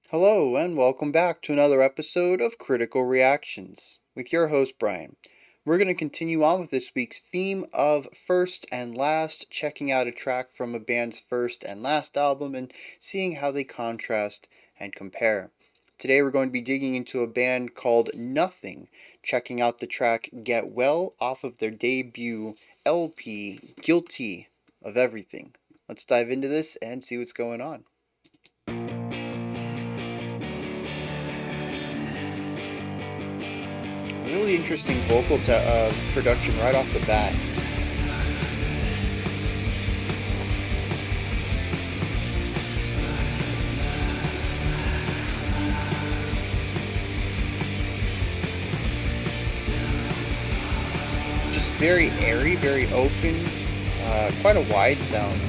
Hello, and welcome back to another episode of Critical Reactions with your host, Bryan. We're going to continue on with this week's theme of first and last, checking out a track from a band's first and last album and seeing how they contrast and compare. Today, we're going to be digging into a band called Nothing, checking out the track Get Well off of their debut LP, Guilty of Everything. Let's dive into this and see what's going on. Really interesting vocal production right off the bat. Just very airy, very open, quite a wide sound.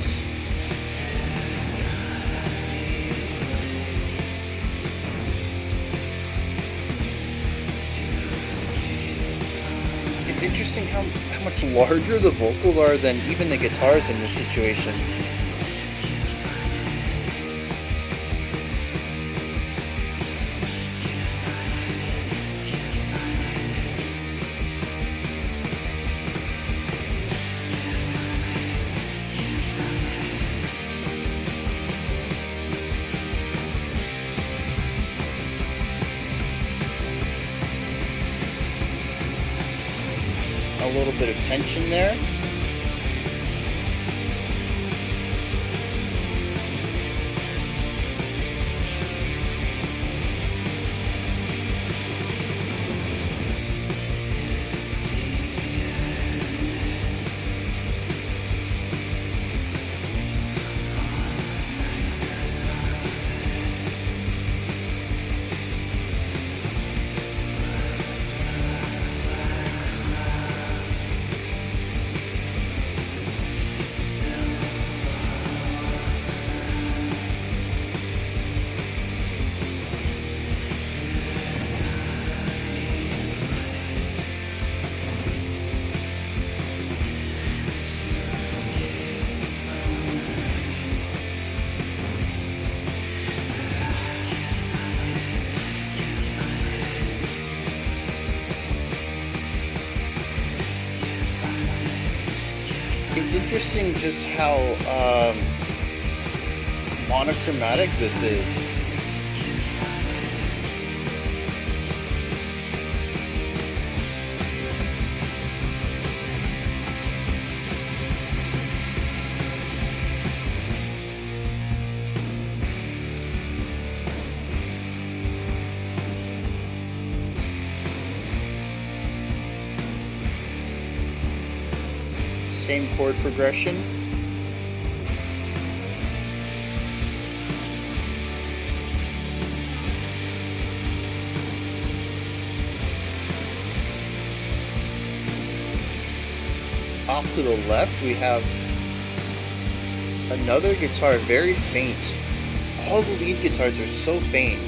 It's interesting how much larger the vocals are than even the guitars in this situation. A little bit of tension there. It's interesting just how monochromatic this is. Same chord progression. Off to the left, we have another guitar, very faint. All the lead guitars are so faint.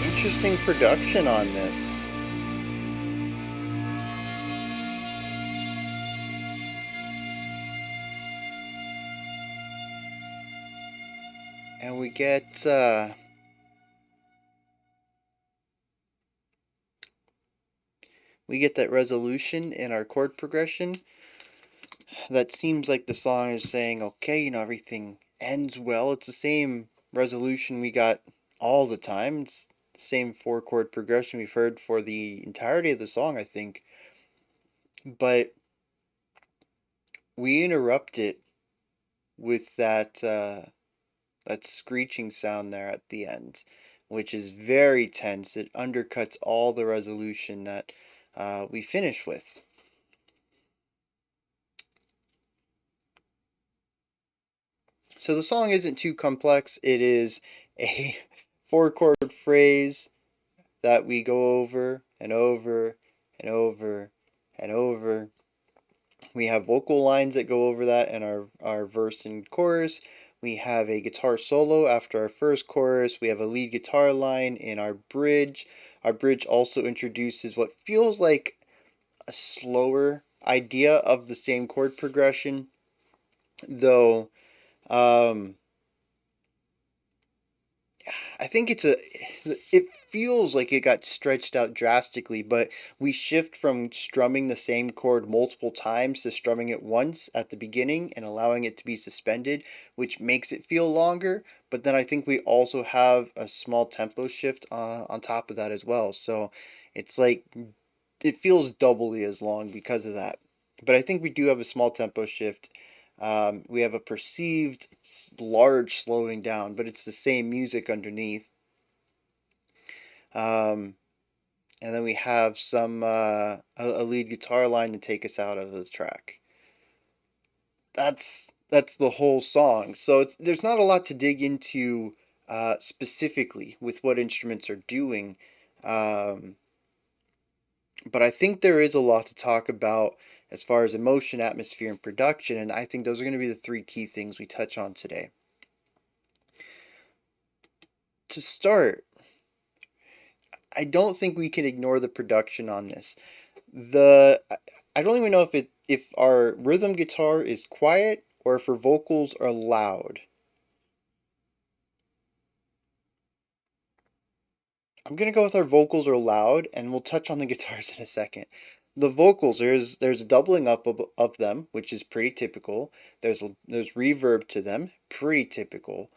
Interesting production on this. And we get we get that resolution in our chord progression that seems like the song is saying, okay, everything ends well. It's the same resolution we got all the time. It's the same four chord progression we've heard for the entirety of the song, I think. But we interrupt it with that screeching sound there at the end, which is very tense. It undercuts all the resolution that we finish with. So the song isn't too complex. It is a four chord phrase that we go over and over and over and over. We have vocal lines that go over that in our verse and chorus. We have a guitar solo after our first chorus. We have a lead guitar line in our bridge. Our bridge also introduces what feels like a slower idea of the same chord progression, though um, I think it feels like it got stretched out drastically, but we shift from strumming the same chord multiple times to strumming it once at the beginning and allowing it to be suspended, which makes it feel longer. But then I think we also have a small tempo shift on top of that as well. So it's like it feels doubly as long because of that. But I think we do have a small tempo shift. We have a perceived large slowing down, but it's the same music underneath. Um, and then we have a lead guitar line to take us out of the track. That's the whole song. So there's not a lot to dig into specifically with what instruments are doing. Um, but I think there is a lot to talk about as far as emotion, atmosphere, and production, and I think those are going to be the three key things we touch on today. To start, I don't think we can ignore the production on this. The I don't even know if our rhythm guitar is quiet or if our vocals are loud. I'm gonna go with our vocals are loud, and we'll touch on the guitars in a second. The vocals, there's a doubling up of them, which is pretty typical. There's reverb to them, pretty typical.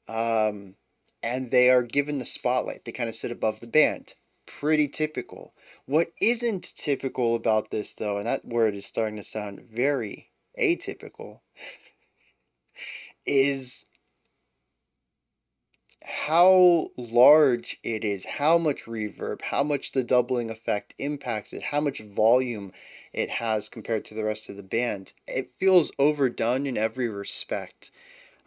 Um, and they are given the spotlight. They kind of sit above the band. Pretty typical. What isn't typical about this, though, and that word is starting to sound very atypical, is how large it is, how much reverb, how much the doubling effect impacts it, how much volume it has compared to the rest of the band. It feels overdone in every respect.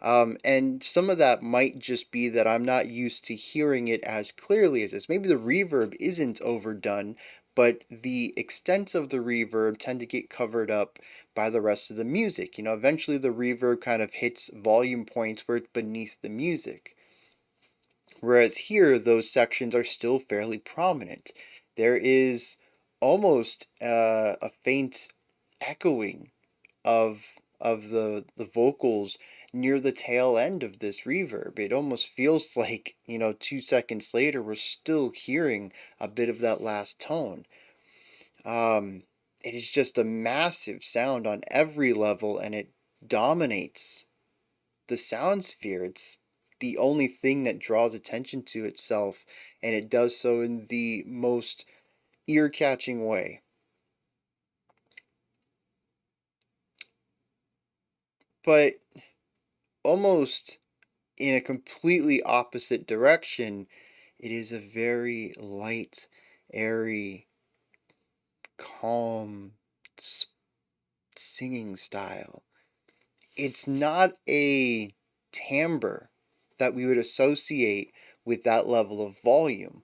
And some of that might just be that I'm not used to hearing it as clearly as this. Maybe the reverb isn't overdone, but the extent of the reverb tend to get covered up by the rest of the music. Eventually the reverb kind of hits volume points where it's beneath the music. Whereas here, those sections are still fairly prominent. There is almost a faint echoing of the vocals near the tail end of this reverb. It almost feels like 2 seconds later we're still hearing a bit of that last tone. It is just a massive sound on every level, and it dominates the sound sphere. It's the only thing that draws attention to itself, and it does so in the most ear-catching way. But almost in a completely opposite direction, it is a very light, airy, calm singing style. It's not a timbre that we would associate with that level of volume.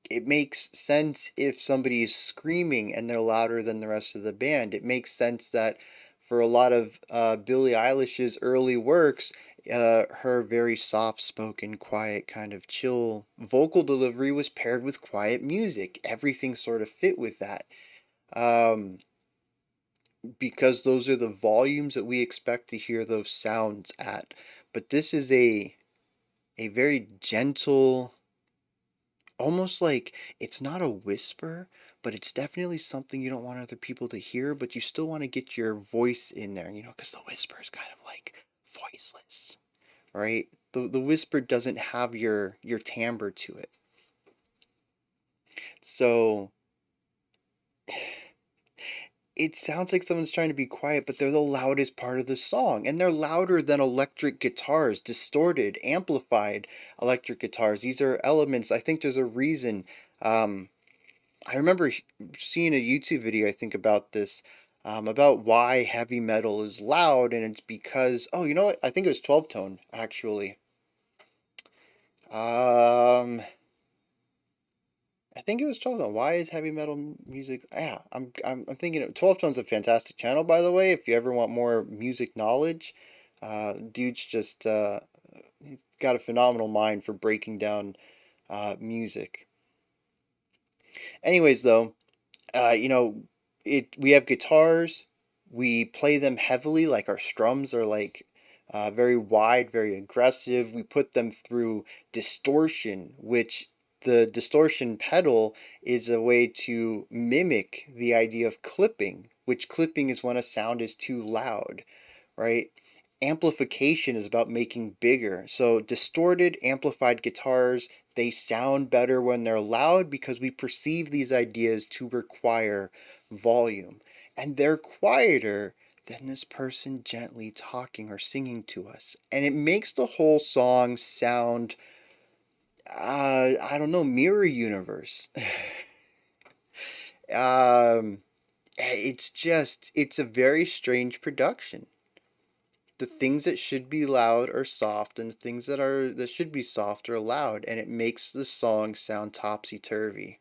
It makes sense if somebody is screaming and they're louder than the rest of the band. It makes sense that for a lot of Billie Eilish's early works, her very soft spoken, quiet, kind of chill vocal delivery was paired with quiet music. Everything sort of fit with that. Um, because those are the volumes that we expect to hear those sounds at. But this is a very gentle, almost like it's not a whisper, but it's definitely something you don't want other people to hear, but you still want to get your voice in there, because the whisper is kind of like voiceless, right? The whisper doesn't have your timbre to it. So it sounds like someone's trying to be quiet, but they're the loudest part of the song. And they're louder than electric guitars, distorted, amplified electric guitars. These are elements. I think there's a reason. I remember seeing a YouTube video, I think, about this, about why heavy metal is loud. And it's because, oh, you know what? I think it was 12 tone, actually. Um, I think it was 12 tone. Why is heavy metal music? Yeah, I'm thinking 12 tone's a fantastic channel, by the way. If you ever want more music knowledge, dude's just he's got a phenomenal mind for breaking down music. Anyways, though, you know, we have guitars. We play them heavily, like our strums are like very wide, very aggressive. We put them through distortion, which the distortion pedal is a way to mimic the idea of clipping, which clipping is when a sound is too loud, right? Amplification is about making bigger. So distorted, amplified guitars, they sound better when they're loud because we perceive these ideas to require volume. And they're quieter than this person gently talking or singing to us. And it makes the whole song sound, I don't know, mirror universe. um, it's a very strange production. The things that should be loud are soft, and the things that should be soft are loud, and it makes the song sound topsy turvy.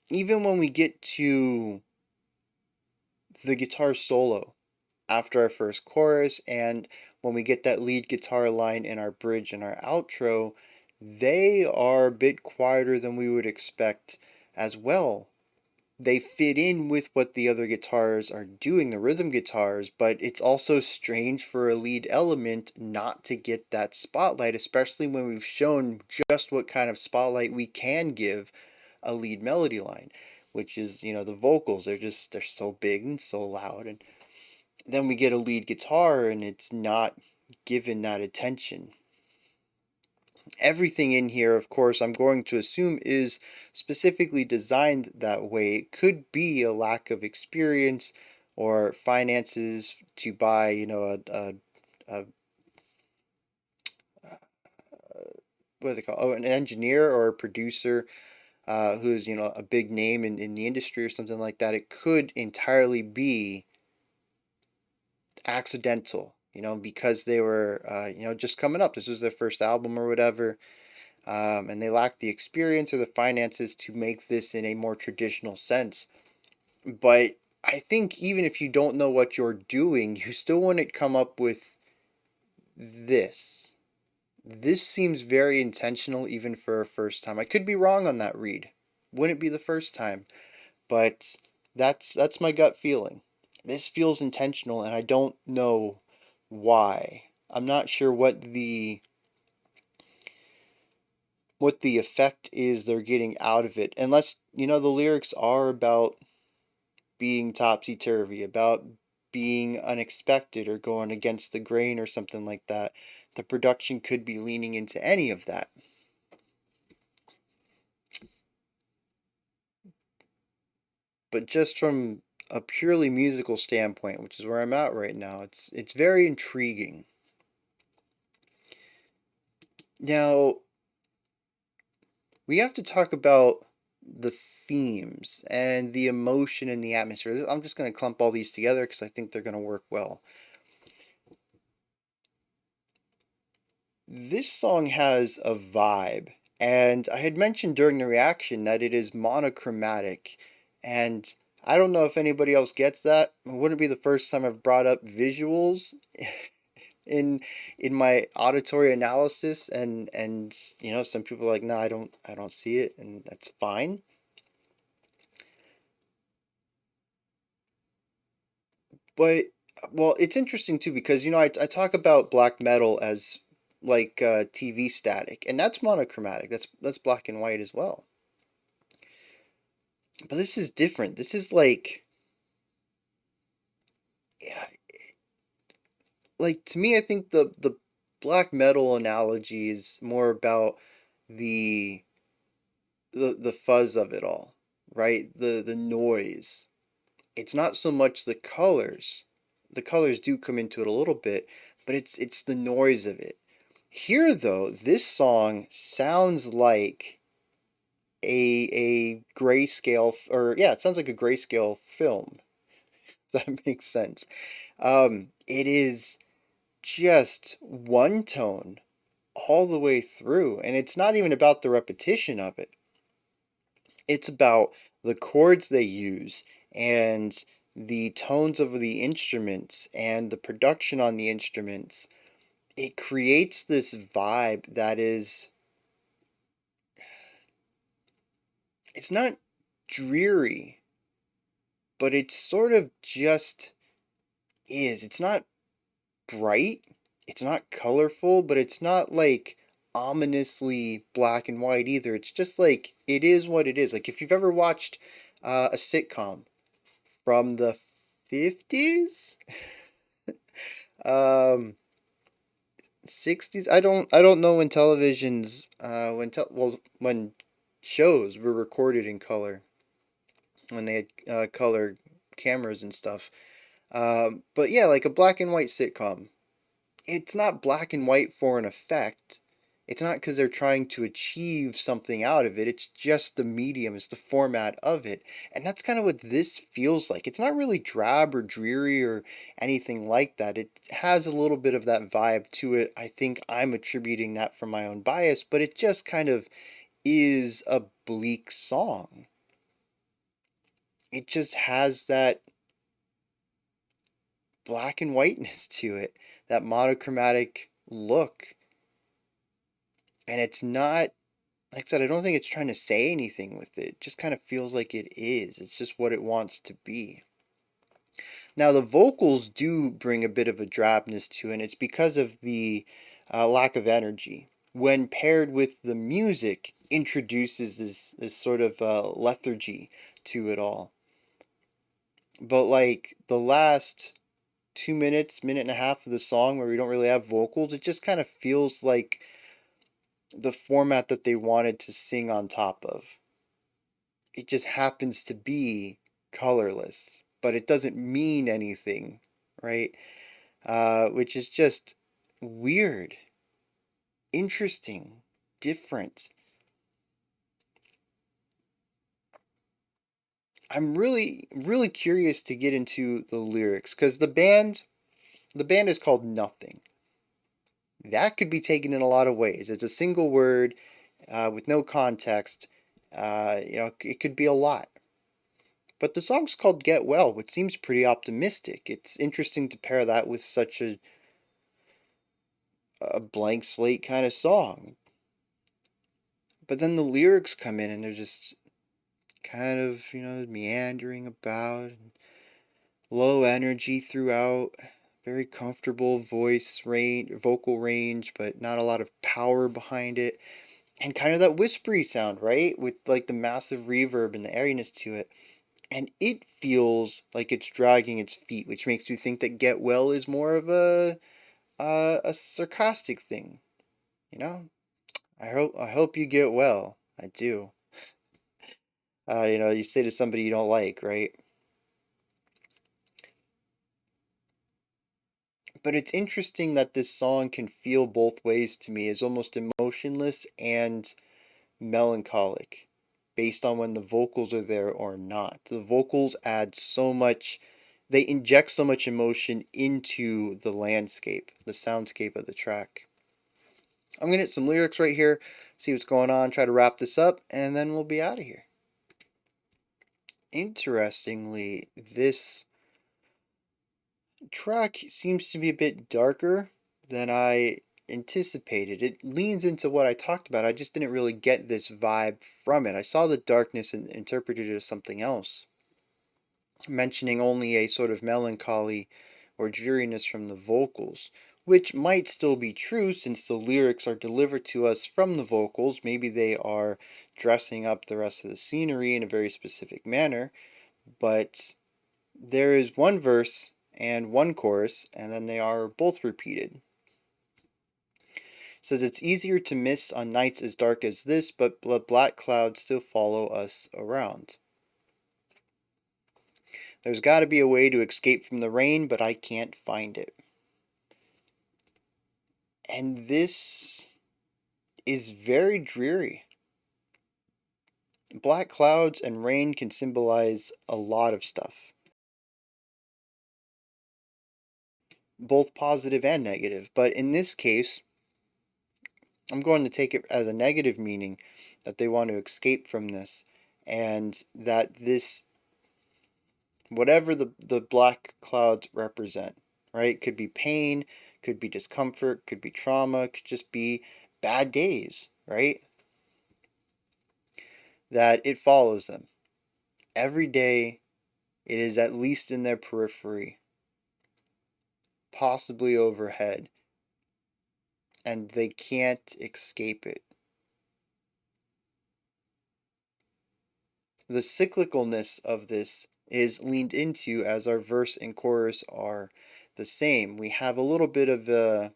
Even when we get to the guitar solo after our first chorus, and when we get that lead guitar line in our bridge and our outro, they are a bit quieter than we would expect as well. They fit in with what the other guitars are doing, the rhythm guitars, but it's also strange for a lead element not to get that spotlight, especially when we've shown just what kind of spotlight we can give a lead melody line, which is, the vocals. They're so big and so loud. And then we get a lead guitar and it's not given that attention. Everything in here, of course, I'm going to assume is specifically designed that way. It could be a lack of experience or finances to buy, a what do they call? Oh, an engineer or a producer who's a big name in the industry or something like that. It could entirely be accidental, because they were, just coming up. This was their first album or whatever. And they lack the experience or the finances to make this in a more traditional sense. But I think even if you don't know what you're doing, you still wouldn't come up with this. This seems very intentional even for a first time. I could be wrong on that read. Wouldn't be the first time, but that's my gut feeling. This feels intentional and I don't know why. I'm not sure what the effect is they're getting out of it. Unless, the lyrics are about being topsy turvy, about being unexpected or going against the grain or something like that. The production could be leaning into any of that. But just from a purely musical standpoint, which is where I'm at right now, it's very intriguing. Now, we have to talk about the themes and the emotion and the atmosphere. I'm just going to clump all these together because I think they're going to work well. This song has a vibe, and I had mentioned during the reaction that it is monochromatic, and I don't know if anybody else gets that. It wouldn't be the first time I've brought up visuals in in my auditory analysis, and some people are like, no, I don't see it, and that's fine. But Well, it's interesting too because I talk about black metal as like TV static, and that's monochromatic. That's black and white as well. But this is different. This is yeah, like to me, I think the black metal analogy is more about the the fuzz of it all, right? The noise. It's not so much the colors. The colors do come into it a little bit, but it's the noise of it. Here though, this song sounds like a grayscale or yeah, it sounds like a grayscale film. If that makes sense. It is just one tone all the way through, and it's not even about the repetition of it. It's about the chords they use and the tones of the instruments and the production on the instruments. It creates this vibe that is, it's not dreary, but it sort of just is. It's not bright, it's not colorful, but it's not like ominously black and white either. It's just like it is what it is. Like if you've ever watched a sitcom from the 50s, um 60s, I don't know when televisions when shows were recorded in color, when they had color cameras and stuff. But yeah, like a black and white sitcom, it's not black and white for an effect. It's not because they're trying to achieve something out of it. It's just the medium, it's the format of it. And that's kind of what this feels like. It's not really drab or dreary or anything like that. It has a little bit of that vibe to it. I think I'm attributing that from my own bias, but it just kind of is a bleak song. It just has that black and whiteness to it, that monochromatic look. And it's not, like I said, I don't think it's trying to say anything with it. It just kind of feels like it is. It's just what it wants to be. Now, the vocals do bring a bit of a drabness to it, and it's because of the lack of energy. When paired with the music, introduces this sort of lethargy to it all. But like the last 2 minutes, minute and a half of the song where we don't really have vocals, it just kind of feels like the format that they wanted to sing on top of. It just happens to be colorless, but it doesn't mean anything, right? Which is just weird, interesting, different. I'm really curious to get into the lyrics because the band is called Nothing. That could be taken in a lot of ways. It's a single word with no context. It could be a lot. But the song's called Get Well, which seems pretty optimistic. It's interesting to pair that with such a blank slate kind of song. But then the lyrics come in and they're just kind of, meandering about, and low energy throughout, very comfortable vocal range, but not a lot of power behind it. And kind of that whispery sound, right? With like the massive reverb and the airiness to it. And it feels like it's dragging its feet, which makes you think that Get Well is more of a sarcastic thing, you know? I hope you get well. I do. You say to somebody you don't like, right? But it's interesting that this song can feel both ways to me, as almost emotionless and melancholic, based on when the vocals are there or not. The vocals add so much, they inject so much emotion into the landscape, the soundscape of the track. I'm gonna hit some lyrics right here, see what's going on, try to wrap this up, and then we'll be out of here. Interestingly, this track seems to be a bit darker than I anticipated. It leans into what I talked about. I just didn't really get this vibe from it. I saw the darkness and interpreted it as something else, mentioning only a sort of melancholy or dreariness from the vocals, which might still be true since the lyrics are delivered to us from the vocals. Maybe they are dressing up the rest of the scenery in a very specific manner, but there is one verse and one chorus, and then they are both repeated. It says it's easier to miss on nights as dark as this, but black clouds still follow us around. There's got to be a way to escape from the rain, but I can't find it. And this is very dreary. Black clouds and rain can symbolize a lot of stuff, both positive and negative. But in this case, I'm going to take it as a negative meaning that they want to escape from this, and that this, whatever the black clouds represent, right? Could be pain, could be discomfort, could be trauma, could just be bad days, right? That it follows them. Every day, it is at least in their periphery, possibly overhead, and they can't escape it. The cyclicalness of this is leaned into as our verse and chorus are the same. We have a little bit of a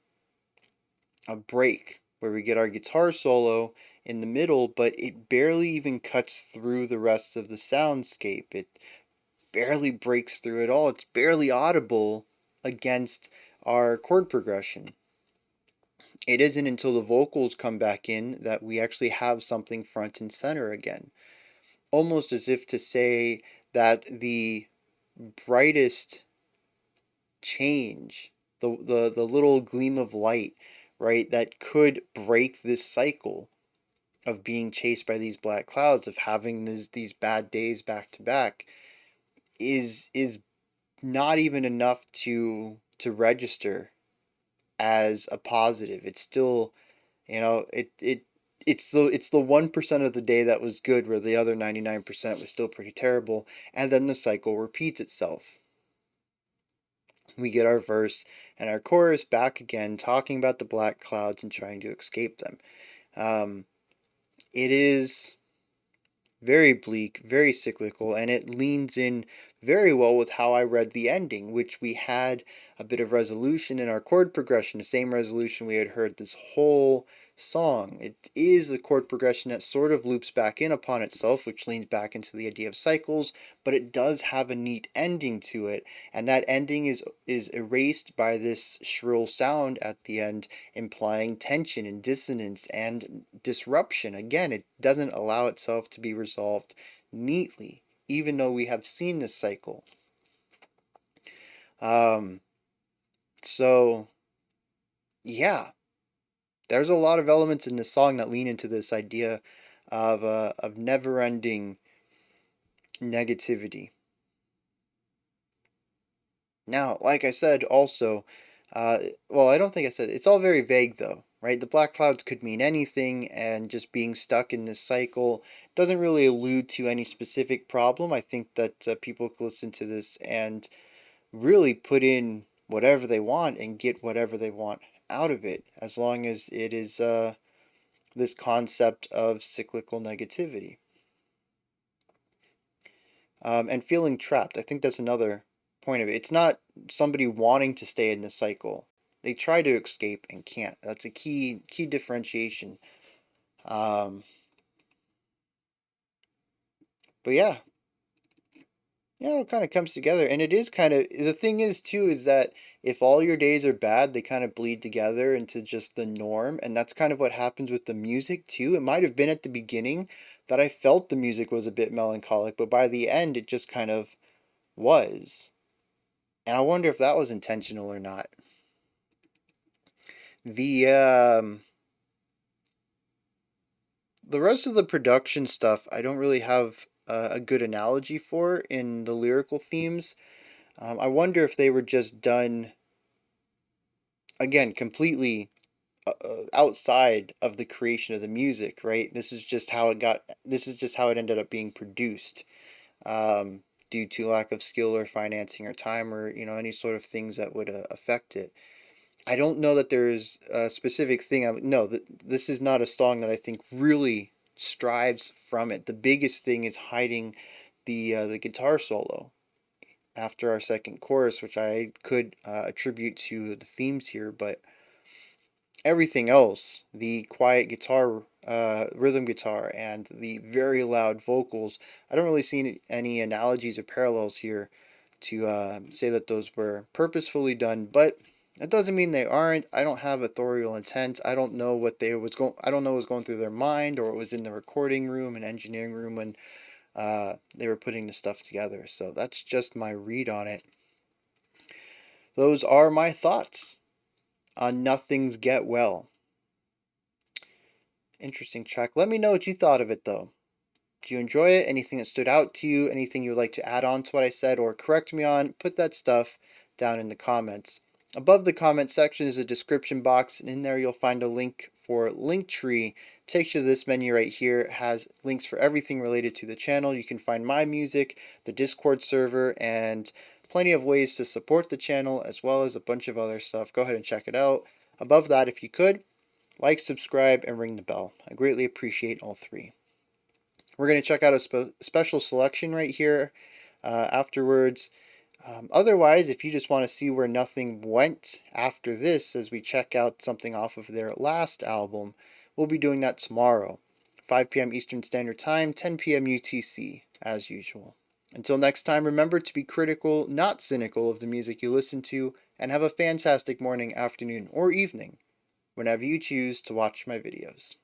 break where we get our guitar solo in the middle, but it barely even cuts through the rest of the soundscape. It barely breaks through at all. It's barely audible against our chord progression. It isn't until the vocals come back in that we actually have something front and center again. Almost as if to say that the brightest change, the little gleam of light, right, that could break this cycle of being chased by these black clouds, of having these bad days back to back, is not even enough to register as a positive. It's still, it's the 1% of the day that was good, where the other 99% was still pretty terrible, and then the cycle repeats itself. We get our verse and our chorus back again, talking about the black clouds and trying to escape them. It is very bleak, very cyclical, and it leans in very well with how I read the ending, which we had a bit of resolution in our chord progression, the same resolution we had heard this whole song. It is the chord progression that sort of loops back in upon itself, which leans back into the idea of cycles, but it does have a neat ending to it, and that ending is erased by this shrill sound at the end, implying tension and dissonance and disruption. Again, it doesn't allow itself to be resolved neatly, even though we have seen this cycle. So yeah, there's a lot of elements in this song that lean into this idea of never-ending negativity. Now, like I said, also, well, I don't think I said it's all very vague though, right? The black clouds could mean anything, and just being stuck in this cycle doesn't really allude to any specific problem. I think that people could listen to this and really put in whatever they want and get whatever they want out of it, as long as it is this concept of cyclical negativity. And feeling trapped. I think that's another point of it. It's not somebody wanting to stay in the cycle. They try to escape and can't. That's a key differentiation. Um, but yeah, yeah, it all kind of comes together, and it is kind of, the thing is too is that if all your days are bad, they kind of bleed together into just the norm, and that's kind of what happens with the music too. It might have been at the beginning that I felt the music was a bit melancholic, but by the end, it just kind of was. And I wonder if that was intentional or not. The the rest of the production stuff, I don't really have a good analogy for in the lyrical themes. I wonder if they were just done again completely outside of the creation of the music, right? This is just how it got. This is just how it ended up being produced. Um, due to lack of skill or financing or time or any sort of things that would affect it. I don't know that there's a specific thing. No, this is not a song that I think really strives from it. The biggest thing is hiding the guitar solo after our second chorus, which I could attribute to the themes here, but everything else, the quiet guitar, rhythm guitar, and the very loud vocals, I don't really see any analogies or parallels here to say that those were purposefully done, but that doesn't mean they aren't. I don't have authorial intent. I don't know what they was going. I don't know what was going through their mind or what was in the recording room and engineering room when they were putting the stuff together. So that's just my read on it. Those are my thoughts on Nothing's Get Well. Interesting track. Let me know what you thought of it, though. Did you enjoy it? Anything that stood out to you? Anything you would like to add on to what I said or correct me on? Put that stuff down in the comments. Above the comment section is a description box, and in there you'll find a link for Linktree. Takes you to this menu right here. It has links for everything related to the channel. You can find my music, the Discord server, and plenty of ways to support the channel, as well as a bunch of other stuff. Go ahead and check it out. Above that, if you could, like, subscribe, and ring the bell. I greatly appreciate all three. We're going to check out a special selection right here afterwards. Otherwise, if you just want to see where Nothing went after this as we check out something off of their last album, we'll be doing that tomorrow. 5 p.m. Eastern Standard Time, 10 p.m. UTC, as usual. Until next time, remember to be critical, not cynical of the music you listen to, and have a fantastic morning, afternoon, or evening whenever you choose to watch my videos.